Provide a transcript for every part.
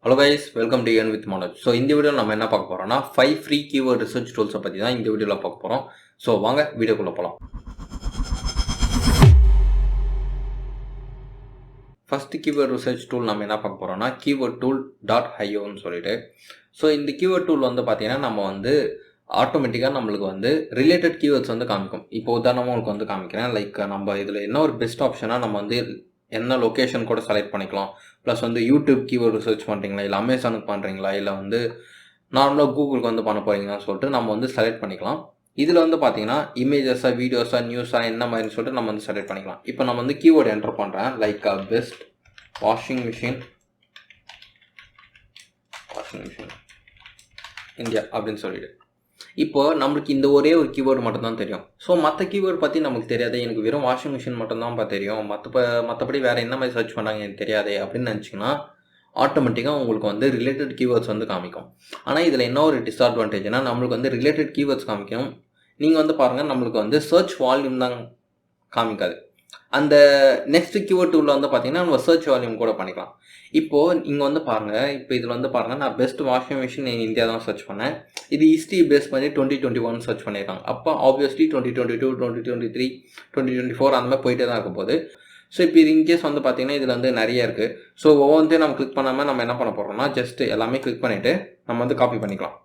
Hello guys, welcome to Earn with Manoj. So இந்த video நம்ம என்ன பார்க்க போறோம்னா 5 free keyword research tools பத்தி தான் இந்த வீடியோல பார்க்க போறோம். So வாங்க வீடியோக்குள்ள போலாம். First keyword research tool நம்ம என்ன பார்க்க போறோம்னா keywordtool.io ன்னு சொல்லிட்டு. So இந்த keyword tool வந்து பாத்தீங்கன்னா நம்ம வந்து ஆட்டோமேட்டிக்கா நம்மளுக்கு வந்து ரிலேட்டட் கீவேர்ட்ஸ் வந்து காமிக்கும். இப்போ உதாரணமா உங்களுக்கு வந்து காமிக்கிறேன். லைக் நம்ம இதுல என்ன ஒரு பெஸ்ட் ஆப்ஷனா நம்ம வந்து என்ன லொகேஷன் கூட செலக்ட் பண்ணிக்கலாம். ப்ளஸ் வந்து யூடியூப் கீவேர்டு ரிசர்ச் பண்ணுறீங்களா, இல்லை அமேசானுக்கு பண்ணுறீங்களா, இல்லை வந்து நார்மலாக கூகுளுக்கு வந்து பண்ண போகிறீங்கன்னு சொல்லிட்டு நம்ம வந்து செலக்ட் பண்ணிக்கலாம். இதில் வந்து பார்த்தீங்கன்னா இமேஜஸாக, வீடியோஸாக, நியூஸாக என்ன மாதிரின்னு சொல்லிட்டு நம்ம வந்து செலக்ட் பண்ணிக்கலாம். இப்போ நம்ம வந்து கீவேர்டு என்டர் பண்ணுறேன். Like best washing machine India அப்படின்னு சொல்லிட்டு இப்போ நம்மளுக்கு இந்த ஒரே ஒரு கீவேர்டு மட்டும் தான் தெரியும். ஸோ மற்ற கீவேர்டு பற்றி நமக்கு தெரியாது, எனக்கு வெறும் வாஷிங் மிஷின் மட்டும்தான்ப்பா தெரியும், மற்றபடி வேறு என்ன மாதிரி சர்ச் பண்ணுறாங்க எனக்கு தெரியாது அப்படின்னு நினச்சிங்கன்னா ஆட்டோமேட்டிக்காக உங்களுக்கு வந்து ரிலேட்டட் கீவேர்ட்ஸ் வந்து காமிக்கும். ஆனால் இதில் என்ன ஒரு டிஸ்அட்வான்டேஜ்னா நம்மளுக்கு வந்து ரிலேட்டட் கீவேர்ட்ஸ் காமிக்கும். நீங்கள் வந்து பாருங்கள், நம்மளுக்கு வந்து சர்ச் வால்யூம் தான் காமிக்காது. அந்த நெக்ஸ்ட் கீவேர்ட் டூலில் வந்து பார்த்தீங்கன்னா நம்ம சர்ச் வால்யூம் கூட பண்ணிக்கலாம். இப்போது இங்கே வந்து பாருங்கள், இப்போ இதில் வந்து பாருங்கள், நான் பெஸ்ட் வாஷிங் மிஷின் இந்தியா தான் சர்ச் பண்ணேன். இது ஹிஸ்ட்ரி பேஸ் பண்ணி 2021 சர்ச் பண்ணியிருக்காங்க. அப்போ ஆப்வியஸ்லி 2022, 2023, 2024 அந்த மாதிரி போயிட்டே தான் இருக்கும் போது. ஸோ இப்போ இது இன்கேஸ் வந்து பார்த்தீங்கன்னா இதில் வந்து நிறைய இருக்குது. ஸோ ஒவ்வொன்றையும் நம்ம கிளிக் பண்ணாமல் நம்ம என்ன பண்ண போகிறோம்னா ஜஸ்ட் எல்லாமே கிளிக் பண்ணிவிட்டு நம்ம வந்து காப்பி பண்ணிக்கலாம்.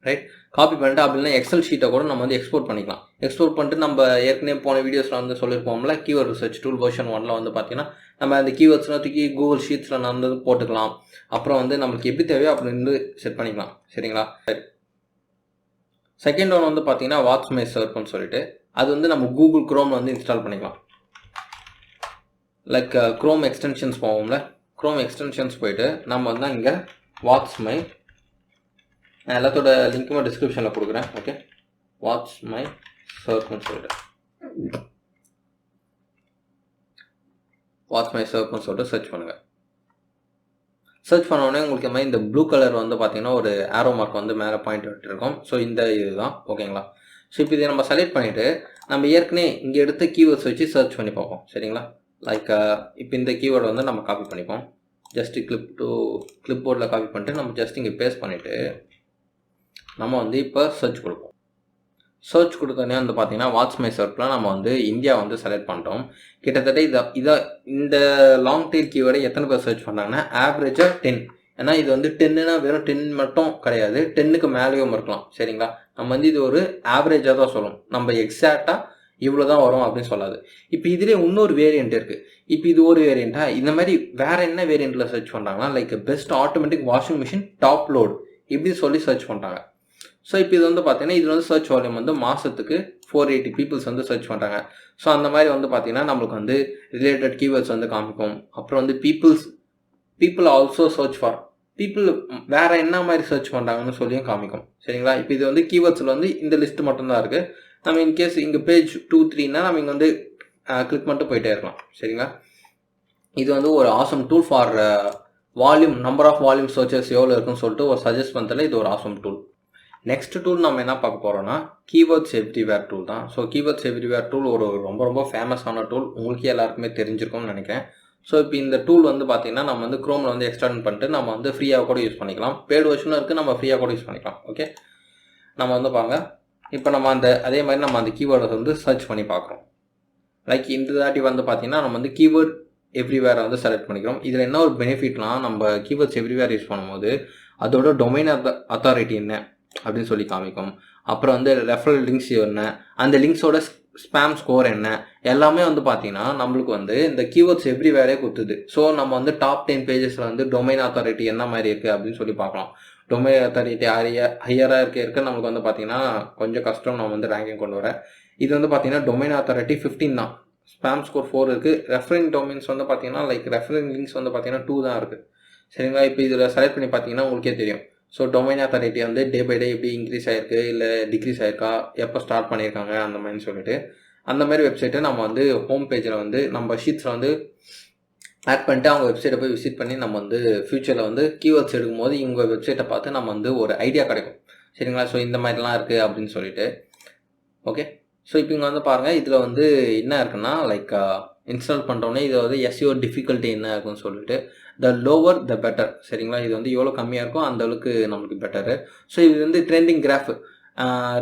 ரைட், காப்பி பண்ணிட்டு அப்படின்னா எக்ஸல் ஷீட்டை கூட நம்ம வந்து எக்ஸ்போர்ட் பண்ணிக்கலாம். எக்ஸ்போர்ட் பண்ணிட்டு நம்ம ஏற்கனவே போன வீடியோஸில் வந்து சொல்லியிருப்போம்ல, கீவேர்ட் ரிசர்ச் டூல் வெர்ஷன் 1ல் வந்து பார்த்தீங்கன்னா நம்ம அந்த கீவேர்ட்ஸ்லாம் தூக்கி கூகுள் ஷீட்ஸில் நம்ம வந்து போட்டுக்கலாம். அப்புறம் வந்து நம்மளுக்கு எப்படி தேவையோ அப்படி இருந்து செட் பண்ணிக்கலாம். சரிங்களா? செகண்ட் ஒன் வந்து பார்த்தீங்கன்னா Whatsmyserpன்னு சொல்லிட்டு அது வந்து நம்ம கூகுள் குரோம் வந்து இன்ஸ்டால் பண்ணிக்கலாம். லைக் குரோம் எக்ஸ்டென்ஷன்ஸ் போவோம்ல, குரோம் எக்ஸ்டென்ஷன்ஸ் போயிட்டு நம்ம வந்து இங்கே Whatsmy, நான் எல்லாத்தோட லிங்க்குமே டிஸ்கிரிப்ஷனில் கொடுக்குறேன். ஓகே, Whatsmyserpன்னு சொல்லிட்டு சர்ச் பண்ணுங்கள். சர்ச் பண்ணோடனே உங்களுக்கு மாதிரி இந்த ப்ளூ கலர் வந்து பார்த்தீங்கன்னா ஒரு ஆரோ மார்க் வந்து மேலே பாயிண்ட் விட்டுருக்கோம். ஸோ இந்த இதுதான் ஓகேங்களா. ஸோ இப்போ இதை நம்ம செலக்ட் பண்ணிவிட்டு நம்ம ஏற்கனவே இங்கே எடுத்த கீவேர்ட்ஸ் வச்சு சர்ச் பண்ணி பார்ப்போம். சரிங்களா? லைக் இப்போ இந்த கீவேர்டு வந்து நம்ம காப்பி பண்ணிப்போம். ஜஸ்ட்டு கிளிப் போர்டில் காப்பி பண்ணிட்டு நம்ம ஜஸ்ட் இங்கே பேஸ்ட் பண்ணிவிட்டு நம்ம வந்து இப்போ சர்ச் கொடுப்போம். சர்ச் கொடுத்தோன்னே வந்து பார்த்தீங்கன்னா Whatsmyserpல நம்ம வந்து இந்தியா வந்து செலக்ட் பண்ணிட்டோம். கிட்டத்தட்ட இந்த லாங் டெயில் கீவேர்டை எத்தனை பேர் சர்ச் பண்ணுறாங்கன்னா ஆவரேஜாக 10. ஏன்னா இது வந்து 10னா வெறும் 10 மட்டும் கிடையாது, 10க்கு மேலேயும் இருக்கலாம். சரிங்களா? நம்ம வந்து இது ஒரு ஆவரேஜாக தான் சொல்லணும், நம்ம எக்ஸாக்டாக இவ்வளோ தான் வரும் அப்படின்னு சொல்லாது. இப்போ இதிலே இன்னொரு வேரியண்ட் இருக்குது. இப்போ இது ஒரு வேரியண்ட்டா, இந்த மாதிரி வேறு என்ன வேரியண்ட்டில் சர்ச் பண்ணுறாங்கன்னா like best automatic washing machine top load இப்படி சொல்லி சர்ச் பண்ணுறாங்க. ஸோ இப்போ இது வந்து பார்த்தீங்கன்னா இதில் வந்து சர்ச் வால்யூம் வந்து மாதத்துக்கு 480 பீப்புள்ஸ் வந்து சர்ச் பண்ணுறாங்க. ஸோ அந்த மாதிரி வந்து பார்த்தீங்கன்னா நம்மளுக்கு வந்து ரிலேட்டட் கீவேர்ட்ஸ் வந்து காமிக்கும். அப்புறம் வந்து people also search for people வேறு என்ன மாதிரி சர்ச் பண்ணுறாங்கன்னு சொல்லியும் காமிக்கும். சரிங்களா? இப்போ இது வந்து கீவேர்ட்ஸில் வந்து இந்த லிஸ்ட் மட்டும்தான் இருக்குது. நம்ம இன்கேஸ் இங்கே பேஜ் 2-3னா நம்ம இங்கே வந்து கிளிக் பண்ணிட்டு போயிட்டே இருக்கலாம். சரிங்களா? இது வந்து ஒரு awesome tool for volume, number of volume searches எவ்வளோ இருக்குன்னு சொல்லிட்டு ஒரு சஜஸ்ட் பண்ணுறதுல இது ஒரு ஆசம் டூல். நெக்ஸ்ட் டூல் நம்ம என்ன பார்க்க போகிறோம்னா கீவேர்ட்ஸ் எவ்ரிவேர் டூல் தான். ஸோ கீவேர்ட்ஸ் எவ்ரிவேர் டூல் ஒரு ரொம்ப ஃபேமஸான டூல், உங்களுக்கே எல்லாருக்குமே தெரிஞ்சிருக்கும்னு நினைக்கிறேன். ஸோ இப்போ இந்த டூல் வந்து பார்த்தீங்கன்னா நம்ம வந்து குரோமில் வந்து எக்ஸ்டெண்ட் பண்ணிட்டு நம்ம வந்து ஃப்ரீயாக கூட யூஸ் பண்ணிக்கலாம். பெய்டு வெர்ஷனும் இருக்குது, நம்ம ஃப்ரீயாக கூட யூஸ் பண்ணிக்கலாம். ஓகே, நம்ம வந்து பாருங்க, இப்போ நம்ம அதே மாதிரி நம்ம அந்த கீவேர்டை வந்து சர்ச் பண்ணி பார்க்குறோம். லைக் இந்த தாட்டி வந்து பார்த்தீங்கன்னா நம்ம வந்து கீவேர்ட் எவ்ரிவேரை வந்து செலக்ட் பண்ணிக்கிறோம். இதில் என்ன ஒரு பெனிஃபிட்லாம், நம்ம கீவேர்ட்ஸ் எவ்ரிவேர் யூஸ் பண்ணும்போது அதோட டொமைன் அத்தாரிட்டி என்ன அப்படின்னு சொல்லி காமிக்கும். அப்புறம் வந்து ரெஃபரல் லிங்க்ஸ் என்ன, அந்த லிங்க்ஸோட ஸ்பேம் ஸ்கோர் என்ன, எல்லாமே வந்து பார்த்தீங்கன்னா நம்மளுக்கு வந்து இந்த கீவேர்ட்ஸ் எவ்ரிவேரே கொடுத்துது. ஸோ நம்ம வந்து டாப் 10 பேஜஸில் வந்து டொமைன் அத்தாரிட்டி என்ன மாதிரி இருக்குது அப்படின்னு சொல்லி பார்க்கலாம். டொமைன் அத்தாரிட்டி ஹையராக இருக்க நம்மளுக்கு வந்து பார்த்தீங்கன்னா கொஞ்சம் கஷ்டம் நம்ம வந்து ரேங்கிங் கொண்டு வர. இது வந்து பார்த்தீங்கன்னா டொமைன் அத்தாரிட்டி 15 தான், ஸ்பேம் ஸ்கோர் 4 இருக்குது. ரெஃபரிங் டொமைன்ஸ் வந்து பார்த்தீங்கன்னா லைக் ரெஃபரிங் லிங்க்ஸ் வந்து பார்த்தீங்கன்னா 2 தான் இருக்குது. சரிங்களா? இப்போ இதில் செலக்ட் பண்ணி பார்த்தீங்கன்னா உங்களுக்கே தெரியும். ஸோ டொமைன் அத்தாரிட்டி வந்து டே பை டே எப்படி இன்க்ரீஸ் ஆகிருக்கு, இல்லை டிக்ரீஸ் ஆகிருக்கா, எப்போ ஸ்டார்ட் பண்ணியிருக்காங்க அந்த மாதிரி சொல்லிட்டு அந்த மாதிரி வெப்சைட்டை நம்ம வந்து ஹோம் பேஜில் வந்து நம்ம ஷீட்ஸில் வந்து ஆட் பண்ணிட்டு அவங்க வெப்சைட்டை போய் விசிட் பண்ணி நம்ம வந்து ஃப்யூச்சரில் வந்து கீவேர்ட்ஸ் எடுக்கும்போது இவங்க வெப்சைட்டை பார்த்து நம்ம வந்து ஒரு ஐடியா கிடைக்கும். சரிங்களா? ஸோ இந்த மாதிரிலாம் இருக்குது அப்படின்னு சொல்லிட்டு. ஓகே, ஸோ இப்போ இங்கே வந்து பாருங்கள், இதில் வந்து என்ன இருக்குன்னா லைக் இன்ஸ்டால் பண்ணுறோன்னே இது வந்து SEO டிஃபிகல்ட்டி என்ன ஆகும்னு சொல்லிட்டு த லோவர் த பெட்டர். சரிங்களா, இது வந்து எவ்வளோ கம்மியாக இருக்கோ அந்த அளவுக்கு நம்மளுக்கு பெட்டரு. ஸோ இது வந்து ட்ரெண்டிங் கிராஃப்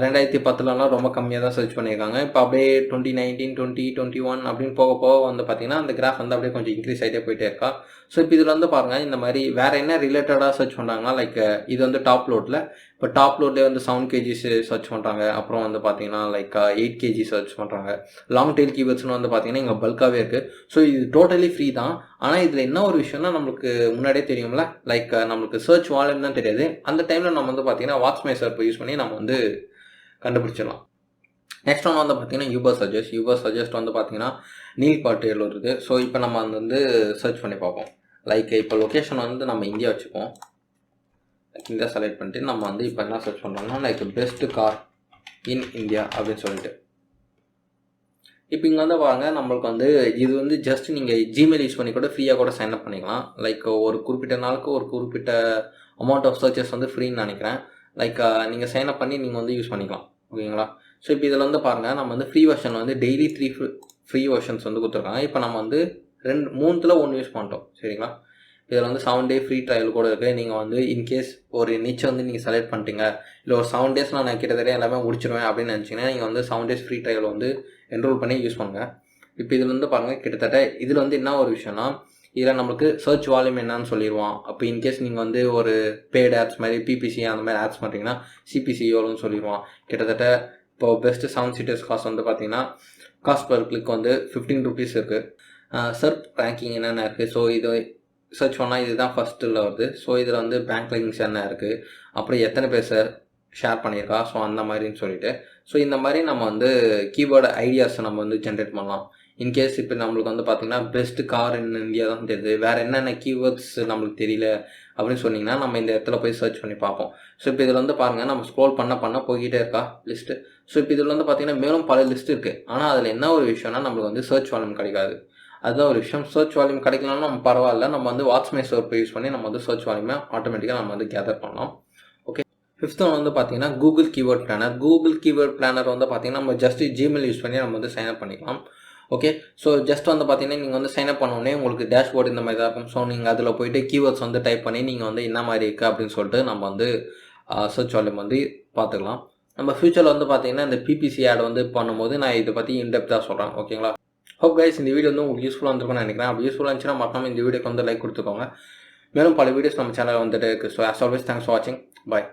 2010லலாம் ரொம்ப கம்மியாக தான் சர்ச் பண்ணியிருக்காங்க. இப்போ அப்படியே 2019 2021 அப்படின்னு போக போக வந்து பார்த்தீங்கன்னா அந்த கிராஃப் வந்து அப்படியே கொஞ்சம் இன்க்ரீஸ் ஆகிட்டே போயிட்டே இருக்கா. ஸோ இப்போ இதில் வந்து பாருங்கள், இந்த மாதிரி வேறு என்ன ரிலேட்டடாக சர்ச் பண்ணுறாங்கன்னா லைக் இது வந்து டாப் லோடில், இப்போ டாப் லோட்லேயே வந்து 7 kgs சர்ச் பண்ணுறாங்க. அப்புறம் வந்து பார்த்தீங்கன்னா லைக் 8 kg சர்ச் பண்ணுறாங்க. லாங் டெயில் கீவேர்ட்ஸ்னு வந்து பார்த்தீங்கன்னா இங்கே பல்காகவே இருக்குது. ஸோ இது டோட்டலி ஃப்ரீ தான். ஆனால் இதில் என்ன ஒரு விஷயம்னா நம்மளுக்கு முன்னாடியே தெரியும்ல, லைக் நம்மளுக்கு சர்ச் வால்யூம் தான் தெரியாது. அந்த டைமில் நம்ம வந்து பார்த்தீங்கன்னா Whatsmyserp யூஸ் பண்ணி நம்ம வந்து கண்டுபிடிச்சிடலாம். நெக்ஸ்ட் ஒன்று வந்து பார்த்தீங்கன்னா யூபர் சஜஸ்ட் வந்து பார்த்தீங்கன்னா நீல் பாட்டியல் வருது. ஸோ இப்போ நம்ம வந்து சர்ச் பண்ணி பார்ப்போம். லைக் இப்போ லொக்கேஷன் வந்து நம்ம இந்தியா வச்சுப்போம். இந்தியா செலக்ட் பண்ணிட்டு நம்ம வந்து இப்போ என்ன சர்ச் பண்ணுறோம்னா like best car in India அப்படின்னு சொல்லிட்டு. இப்போ இங்கே வந்து பாருங்க, நம்மளுக்கு வந்து இது வந்து ஜஸ்ட் நீங்கள் ஜிமெயில் யூஸ் பண்ணி கூட ஃப்ரீயாக கூட சைன் அப் பண்ணிக்கலாம். லைக் ஒரு குறிப்பிட்ட நாளுக்கு ஒரு குறிப்பிட்ட அமௌண்ட் ஆஃப் சர்ச்சஸ் வந்து ஃப்ரீன்னு நினைக்கிறேன். லைக் நீங்கள் சைன் அப் பண்ணி நீங்கள் வந்து யூஸ் பண்ணிக்கலாம். ஓகேங்களா. ஸோ இப்போ இதில் வந்து பாருங்கள், நம்ம வந்து ஃப்ரீ வெர்ஷன் வந்து டெய்லி 3 ஃப்ரீ வெர்ஷன்ஸ் வந்து கொடுத்துருக்காங்க. இப்போ நம்ம வந்து 3ல் 1 யூஸ் பண்ணிட்டோம். சரிங்களா. இதில் வந்து 7 டே ஃப்ரீ ட்ரையல் கூட இருக்குது. நீங்கள் வந்து இன்கேஸ் ஒரு நிச்சை வந்து நீங்கள் செலக்ட் பண்ணிட்டீங்க, இல்லை ஒரு 7 டேஸ் நான் கிட்டத்தட்ட எல்லாமே முடிச்சிருவேன் அப்படின்னு நினச்சிங்கன்னா நீங்கள் வந்து 7 டேஸ் ஃப்ரீ ட்ரையல் வந்து என்ரோல் பண்ணி யூஸ் பண்ணுங்கள். இப்போ இதில் வந்து பாருங்கள், கிட்டத்தட்ட இதில் வந்து என்ன ஒரு விஷயம்னா, இதில் நம்மளுக்கு சர்ச் வால்யூம் என்னன்னு சொல்லிடுவான். அப்போ இன்கேஸ் நீங்கள் வந்து ஒரு பெய்டு ஆட்ஸ் மாதிரி PPC அந்த மாதிரி ஆட்ஸ் பண்ணுறீங்கன்னா CPC எவ்வளோன்னு சொல்லிடுவான். கிட்டத்தட்ட இப்போ பெஸ்ட்டு 7 சீட்டர்ஸ் காஸ்ட் வந்து பார்த்தீங்கன்னா காஸ்ட் பர் கிளிக் வந்து 15 rupees இருக்குது. சர்ப் ரேங்கிங் என்னென்ன இருக்குது. ஸோ இது சர்ச் பண்ணால் இதுதான் ஃபஸ்ட்டில் வருது. ஸோ இதில் வந்து பேங்க் லிங்க்ஸ் என்ன இருக்குது, அப்புறம் எத்தனை பேர் ஷேர் பண்ணியிருக்கா, ஸோ அந்த மாதிரின்னு சொல்லிட்டு. ஸோ இந்த மாதிரி நம்ம வந்து கீவேர்டு ஐடியாஸை நம்ம வந்து ஜென்ரேட் பண்ணலாம். இன்கேஸ் இப்போ நம்மளுக்கு வந்து பார்த்திங்கன்னா பெஸ்ட்டு கார் இன் இந்தியா தான் தெரியுது, வேறு என்னென்ன கீவேர்ட்ஸ் நம்மளுக்கு தெரியல அப்படின்னு சொன்னிங்கன்னா நம்ம இந்த இடத்துல போய் சர்ச் பண்ணி பார்ப்போம். ஸோ இப்போ இதில் வந்து பாருங்கள், நம்ம ஸ்க்ரோல் பண்ண போய்கிட்டே இருக்கா லிஸ்ட்டு. ஸோ இப்போ இதில் வந்து பார்த்திங்கன்னா மேலும் பல லிஸ்ட் இருக்குது. ஆனால் அதில் என்ன ஒரு விஷயம்னா நம்மளுக்கு வந்து சர்ச் வால்யூம் கிடைக்காது. அதுதான் ஒரு விஷயம். சர்ச் வால்யூம் கிடைக்கலன்னா நம்ம பரவாயில்ல, நம்ம வந்து Whatsmyserp யூஸ் பண்ணி நம்ம வந்து சர்ச் வால்யூமை ஆட்டோமேட்டிக்காக நம்ம வந்து கேதர் பண்ணலாம். ஓகே. 5th ஒன் வந்து பார்த்தீங்கன்னா Google keyword planar. Google keyword planar வந்து பார்த்தீங்கன்னா நம்ம ஜஸ்ட் ஜிமெயில் யூஸ் பண்ணி நம்ம வந்து சைன் அப் பண்ணிக்கலாம். ஓகே. ஸோ ஜஸ்ட் வந்து பார்த்தீங்கன்னா நீங்கள் வந்து சைன் அப் பண்ணோடனே உங்களுக்கு டேஷ்போர்டு இந்த மாதிரி தான் இருக்கும். ஸோ நீங்கள் அதில் போய்ட்டு கீவேர்ட்ஸ் வந்து டைப் பண்ணி நீங்கள் வந்து என்ன மாதிரி இருக்குது அப்படின்னு சொல்லிட்டு நம்ம வந்து சர்ச் வால்யூம் வந்து பார்த்துக்கலாம். நம்ம ஃபியூச்சரில் வந்து பார்த்தீங்கன்னா இந்த PPC ஆட் வந்து பண்ணும்போது நான் இதை பற்றி இன்டெப்த்தாக சொல்கிறேன். ஓகேங்களா. ஹோப் கைஸ் இந்த வீடியோ வந்து உங்களுக்கு யூஸ்ஃபுல்லாக இருந்திருக்கும்னு நினைக்கிறேன். அப்படி யூஸ்ஃபுல்லாக இருந்துச்சுன்னா மறக்காம இந்த வீடியோக்கு வந்து லைக் கொடுத்துக்கோங்க. மேலும் பல வீடியோஸ் நம்ம சேனலில் வந்துட்டு இருக்குது. So as always thanks for வாட்சிங். பாய்.